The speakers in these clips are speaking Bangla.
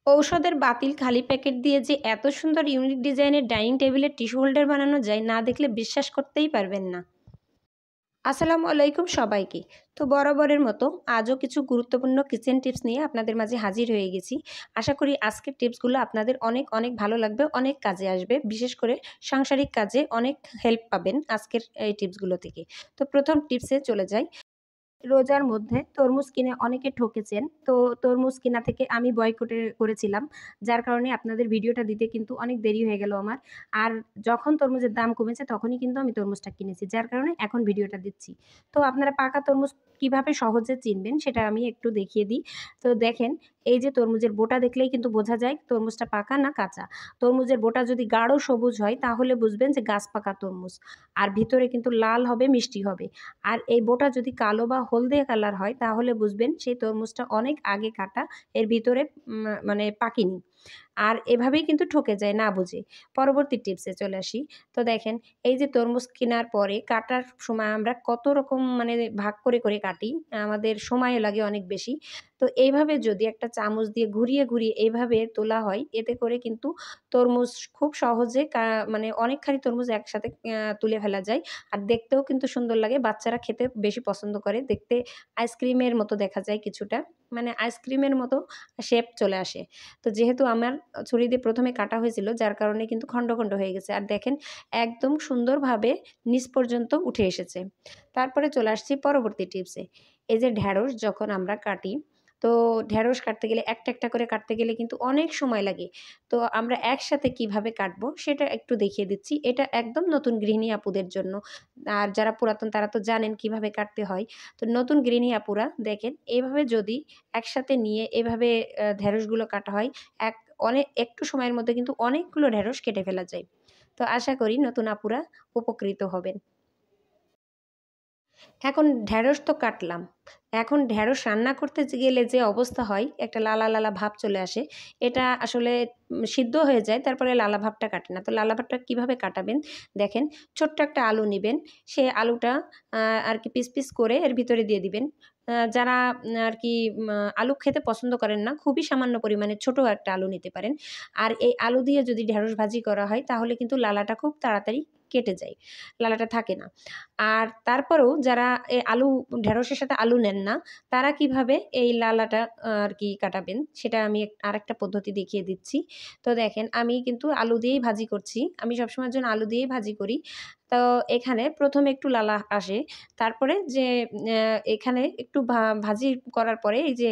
ঔষধের বাতিল খালি প্যাকেট দিয়ে যে এত সুন্দর ইউনিক ডিজাইনের ডাইনিং টেবিলের টিস্যু হোল্ডার বানানো যায়, না দেখলে বিশ্বাস করতেই পারবেন না। আসসালামু আলাইকুম সবাইকে। তো বরাবরের মতো আজও কিছু গুরুত্বপূর্ণ কিচেন টিপস নিয়ে আপনাদের মাঝে হাজির হয়ে গেছি। আশা করি আজকের টিপসগুলো আপনাদের অনেক অনেক ভালো লাগবে, অনেক কাজে আসবে। বিশেষ করে সাংসারিক কাজে অনেক হেল্প পাবেন আজকের এই টিপসগুলো থেকে। তো প্রথম টিপসে চলে যাই। রোজার মধ্যে তরমুজ কিনে অনেকে ঠকেছেন। তো তরমুজ কিনা থেকে আমি বয়কটে করেছিলাম। যার কারণে আপনাদের ভিডিওটা দিতে কিন্তু অনেক দেরি হয়ে গেল আমার। আর যখন তরমুজের দাম কমেছে তখনই কিন্তু আমি তরমুজটা কিনেছি। যার কারণে এখন ভিডিওটা দিচ্ছি। তো আপনারা পাকা তরমুজ কিভাবে সহজে চিনবেন সেটা আমি একটু দেখিয়ে দিই। তো দেখেন, এই যে তরমুজের বোটা দেখলেই কিন্তু বোঝা যায় তরমুজটা পাকা না কাঁচা। তরমুজের বোটা যদি গাঢ় সবুজ হয় তাহলে বুঝবেন যে গাছ পাকা তরমুজ। আর ভিতরে কিন্তু লাল হবে, মিষ্টি হবে। আর এই বোটা যদি কালো বা হলদে কালার হয় তাহলে বুঝবেন সেই তরমুজটা অনেক আগে কাটা, এর ভিতরে মানে পাকেনি। আর এভাবেই কিন্তু ঠকে যায় না বুঝে। পরবর্তী টিপসে চলে আসি। তো দেখেন, এই যে তরমুজ কেনার পরে কাটার সময় আমরা কত রকম মানে ভাগ করে, করে কাটি। আমাদের সময়ও লাগে অনেক বেশি। তো এইভাবে যদি একটা চামচ দিয়ে ঘুরিয়ে, ঘুরিয়ে এইভাবে তোলা হয়, এতে করে কিন্তু তরমুজ খুব সহজে মানে অনেকখানি তরমুজ একসাথে তুলে ফেলা যায়। আর দেখতেও কিন্তু সুন্দর লাগে। বাচ্চারা খেতে বেশি পছন্দ করে। দেখতে আইসক্রিমের মতো দেখা যায় কিছুটা। মানে আইসক্রিমের মতো শেপ চলে আসে। তো যেহেতু আমার ছুরি দিয়ে ১ম এ কাটা হয়েছিল, যার কারণে কিন্তু খন্ড, খন্ড হয়ে গেছে। আর দেখেন, একদম সুন্দরভাবে নিচ পর্যন্ত উঠে এসেছে। তারপরে চলে আসছি পরবর্তী টিপসে। এই যে ঢ্যাঁড়স যখন আমরা কাটি, তো ঢ্যাঁড়স কাটতে গেলে একটা, একটা করে কাটতে গেলে কিন্তু অনেক সময় লাগে। তো আমরা একসাথে কিভাবে কাটবো সেটা একটু দেখিয়ে দিচ্ছি। এটা একদম নতুন গৃহিণী আপুদের জন্য। আর যারা পুরাতন তারা তো জানেন কিভাবে কাটতে হয়। তো নতুন গৃহিণী আপুরা দেখেন, এভাবে যদি একসাথে নিয়ে এভাবে ঢ্যাঁড়সগুলো কাটা হয়, এক একটু সময়ের মধ্যে কিন্তু অনেকগুলো ঢ্যাঁড়স কেটে ফেলা যায়। তো আশা করি নতুন আপুরা উপকৃত হবেন। এখন ঢ্যাঁড়স তো কাটলাম। এখন ঢ্যাঁড়স রান্না করতে গেলে যে অবস্থা হয়, একটা লালা, লালা ভাব চলে আসে। এটা আসলে সিদ্ধ হয়ে যায়, তারপরে লালা ভাবটা কাটে না। তো লালা ভাবটা কীভাবে কাটাবেন? দেখেন, ছোট্ট একটা আলু নিবেন। সে আলুটা আরকি পিস, পিস করে এর ভিতরে দিয়ে দিবেন। যারা আরকি আলু খেতে পছন্দ করেন না, খুবই সামান্য পরিমাণে ছোট একটা আলু নিতে পারেন। আর এই আলু দিয়ে যদি ঢ্যাঁড়স ভাজি করা হয় তাহলে কিন্তু লালাটা খুব তাড়াতাড়ি কেটে যায়। লালাটা থাকে না। আর তারপরেও যারা আলু ঢেঁড়সের সাথে আলু নেন না, তারা কিভাবে এই লালাটা আরকি কাটাবেন সেটা আমি আরেকটা পদ্ধতি দেখিয়ে দিচ্ছি। তো দেখেন, আমি কিন্তু আলু দিয়েই ভাজি করছি। আমি সবসময়ের জন্য আলু দিয়েই ভাজি করি। তো এখানে ১ম এ একটু লালা আসে। তারপরে যে এখানে একটু ভাজি করার পরে এই যে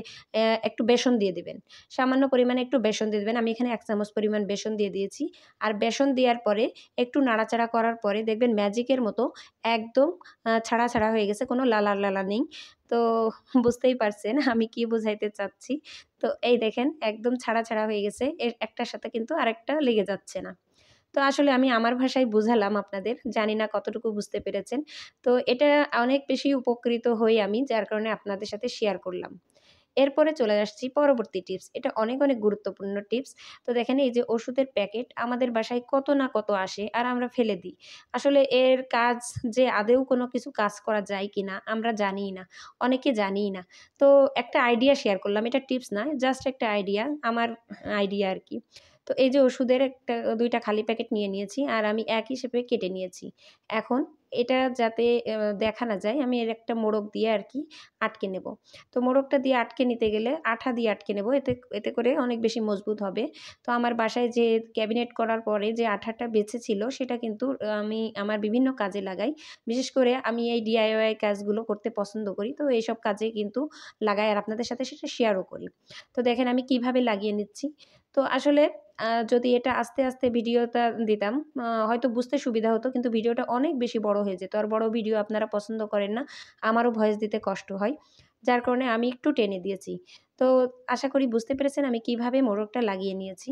একটু বেসন দিয়ে দিবেন। সামান্য পরিমাণে একটু বেসন দিয়ে দিবেন। আমি এখানে ১ চামচ পরিমাণ বেসন দিয়ে দিয়েছি। আর বেসন দেওয়ার পরে একটু নাড়াচাড়া করার পরে দেখবেন ম্যাজিকের মতো একদম ছাড়া, ছাড়া হয়ে গেছে। কোনো লালা, লালা নেই। তো বুঝতেই পারছেন আমি কি বোঝাইতে চাচ্ছি। তো এই দেখেন, একদম ছাড়া, ছাড়া হয়ে গেছে। এর একটার সাথে কিন্তু আরেকটা লেগে যাচ্ছে না। তো আসলে আমি আমার ভাষায় বুঝালাম আপনাদের। জানি না কতটুকু বুঝতে পেরেছেন। তো এটা অনেক বেশি উপকৃত হই আমি, যার কারণে আপনাদের সাথে শেয়ার করলাম। এরপরে চলে আসছি পরবর্তী টিপস। এটা অনেক, অনেক গুরুত্বপূর্ণ টিপস। তো দেখেন, এই যে ওষুধের প্যাকেট আমাদের বাসায় কত না কত আসে আর আমরা ফেলে দিই। আসলে এর কাজ যে আদৌ কোনো কিছু কাজ করা যায় কিনা আমরা জানিই না। অনেকে জানিই না। তো একটা আইডিয়া শেয়ার করলাম। এটা টিপস না, জাস্ট একটা আইডিয়া, আমার আইডিয়া আরকি। তো এই যে ওষুধের ২ টা খালি প্যাকেট নিয়ে নিয়েছি আর আমি একই শেপে কেটে নিয়েছি। এখন এটা যাতে দেখা না যায়, আমি এর একটা মোড়ক দিয়ে আরকি আটকে নেব। তো মোড়কটা দিয়ে আটকে নিতে গেলে আঠা দিয়ে আটকে নেব। এতে এতে করে অনেক বেশি মজবুত হবে। তো আমার বাসায় যে ক্যাবিনেট করার পরে যে আঠাটা বেঁচে ছিল সেটা কিন্তু আমি আমার বিভিন্ন কাজে লাগাই। বিশেষ করে আমি এই DIY কাজগুলো করতে পছন্দ করি। তো এইসব কাজে কিন্তু লাগাই আর আপনাদের সাথে সেটা শেয়ারও করি। তো দেখেন আমি কিভাবে লাগিয়ে নিচ্ছি। তো আসলে যদি এটা আস্তে, আস্তে ভিডিওটা দিতাম, হয়তো বুঝতে সুবিধা হতো, কিন্তু ভিডিওটা অনেক বেশি বড় হয়ে যেত। আর বড় ভিডিও আপনারা পছন্দ করেন না। আমারও ভয়েস দিতে কষ্ট হয়। যার কারণে আমি একটু টেনে দিয়েছি। তো আশা করি বুঝতে পেরেছেন আমি কিভাবে মোড়কটা লাগিয়ে নিয়েছি।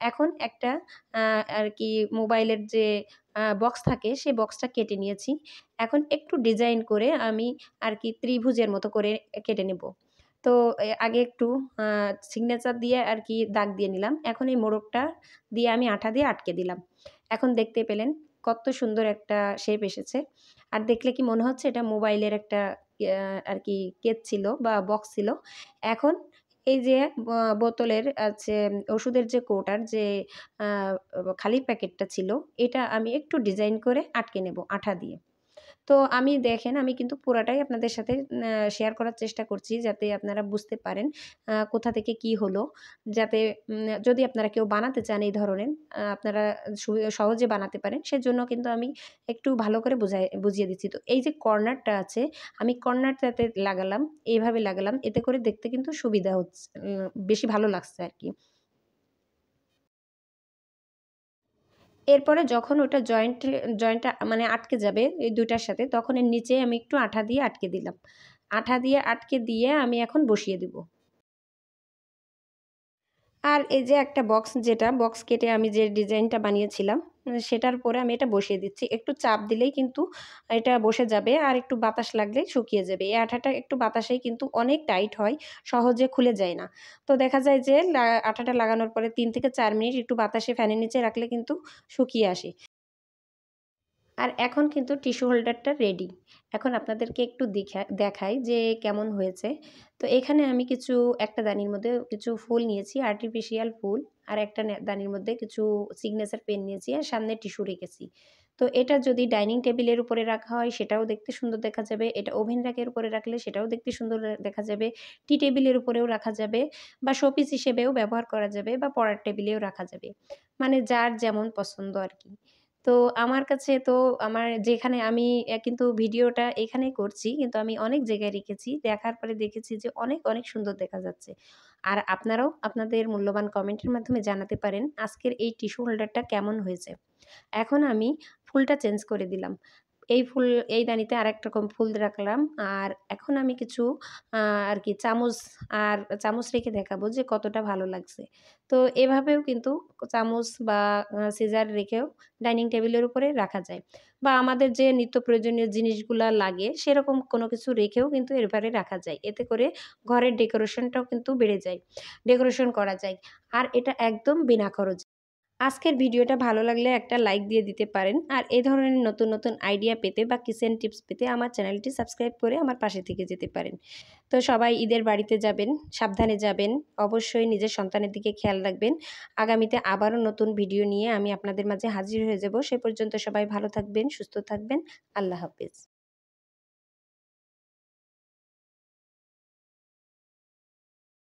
এখন একটা আ আরকি মোবাইলের যে বক্স থাকে সেই বক্সটা কেটে নিয়েছি। এখন একটু ডিজাইন করে আমি আরকি ত্রিভুজের মতো করে কেটে নেব। তো আগে একটু আ সিগনেচার দিয়ে আরকি দাগ দিয়ে নিলাম। এখন এই মোড়কটা দিয়ে আমি আঠা দিয়ে আটকে দিলাম। এখন দেখতে পেলেন কত সুন্দর একটা শেপ এসেছে। আর দেখলে কি মনে হচ্ছে এটা মোবাইলের একটা আরকি কেস ছিল বা বক্স ছিল। এখন এই যে বোতলের ওষুধের যে কৌটার যে আ খালি প্যাকেটটা ছিল, এটা আমি একটু ডিজাইন করে আটকে নেব আঠা দিয়ে। তো আমি দেখেন আমি কিন্তু পুরাটাই আপনাদের সাথে শেয়ার করার চেষ্টা করছি যাতে আপনারা বুঝতে পারেন কোথা থেকে কি হলো। যাতে যদি আপনারা কেউ বানাতে চান এই ধরনের আপনারা সহজে বানাতে পারেন সেজন্য কিন্তু আমি একটু ভালো করে বুঝিয়ে দিচ্ছি। তো এই যে কর্নারটা আছে আমি কর্নারটাতে লাগালাম, এইভাবে লাগালাম। এতে করে দেখতে কিন্তু সুবিধা হচ্ছে বেশি ভালো লাগছে আরকি। এরপরে যখন ওটা জয়েন্টটা মানে আটকে যাবে এই ২ টার সাথে তখন এর নিচে আমি একটু আঠা দিয়ে আটকে দিলাম। আঠা দিয়ে আটকে দিয়ে আমি এখন বসিয়ে দিব। আর এই যে একটা বক্স কেটে আমি যে ডিজাইনটা বানিয়েছিলাম সেটার উপরে আমি এটা বসিয়ে দিচ্ছি। একটু চাপ দিলেই কিন্তু এটা বসে যাবে আর একটু বাতাস লাগলেই শুকিয়ে যাবে। এই আঠাটা একটু বাতাসেই কিন্তু অনেক টাইট হয়, সহজে খুলে যায় না। তো দেখা যায় যে আঠাটা লাগানোর পরে ৩ থেকে ৪ মিনিট একটু বাতাসে ফ্যানের নিচে রাখলে কিন্তু শুকিয়ে আসে। আর এখন কিন্তু টিস্যু হোল্ডারটা রেডি। এখন আপনাদেরকে একটু দেখাই যে কেমন হয়েছে। তো এখানে আমি একটা দানির মধ্যে কিছু ফুল নিয়েছি, আর্টিফিশিয়াল ফুল। আর একটা দানির মধ্যে কিছু সিগনেচার পেন নিয়েছি আর সামনে টিস্যু রেখেছি। তো এটা যদি ডাইনিং টেবিলের উপরে রাখা হয় সেটাও দেখতে সুন্দর দেখা যাবে। এটা ওভেন র‍্যাকের উপরে রাখলে সেটাও দেখতে সুন্দর দেখা যাবে। টি টেবিলের উপরেও রাখা যাবে বা শোপিস হিসেবেও ব্যবহার করা যাবে বা পড়ার টেবিলেও রাখা যাবে। মানে যার যেমন পছন্দ আরকি। তো আমার কাছে তো যেখানে আমি কিন্তু ভিডিওটা এখানেই করছি। কিন্তু আমি অনেক জায়গায় রেখেছি। দেখার পরে দেখেছি যে অনেক, অনেক সুন্দর দেখা যাচ্ছে। আর আপনারাও আপনাদের মূল্যবান কমেন্টের মাধ্যমে জানাতে পারেন আজকের এই টিস্যু হোল্ডারটা কেমন হয়েছে। এখন আমি ফুলটা চেঞ্জ করে দিলাম। এই দানিতে আরেক রকম ফুল রাখলাম। আর এখন আমি কিছু আ আরকি চামচ রেখে দেখাবো যে কতটা ভালো লাগছে। তো এভাবেও কিন্তু চামচ বা সিজার রেখেও ডাইনিং টেবিলের উপরে রাখা যায়। বা আমাদের যে নিত্য প্রয়োজনীয় জিনিসগুলা লাগে সেরকম কোনো কিছু রেখেও কিন্তু এভাবে রাখা যায়। এতে করে ঘরের ডেকোরেশনটাও কিন্তু বেড়ে যায়। ডেকোরেশন করা যায়। আর এটা একদম বিনা খরচে। আজকের ভিডিওটা ভালো লাগলে একটা লাইক দিয়ে দিতে পারেন। আর এই ধরনের নতুন, নতুন আইডিয়া পেতে বা কিচেন টিপস পেতে আমার চ্যানেলটি সাবস্ক্রাইব করে আমার পাশে থেকে যেতে পারেন। তো সবাই ঈদের বাড়িতে যাবেন, সাবধানে যাবেন। অবশ্যই নিজের সন্তানের দিকে খেয়াল রাখবেন। আগামীতে আবারও নতুন ভিডিও নিয়ে আমি আপনাদের মাঝে হাজির হয়ে যাব। সে পর্যন্ত সবাই ভালো থাকবেন, সুস্থ থাকবেন। আল্লাহ হাফেজ।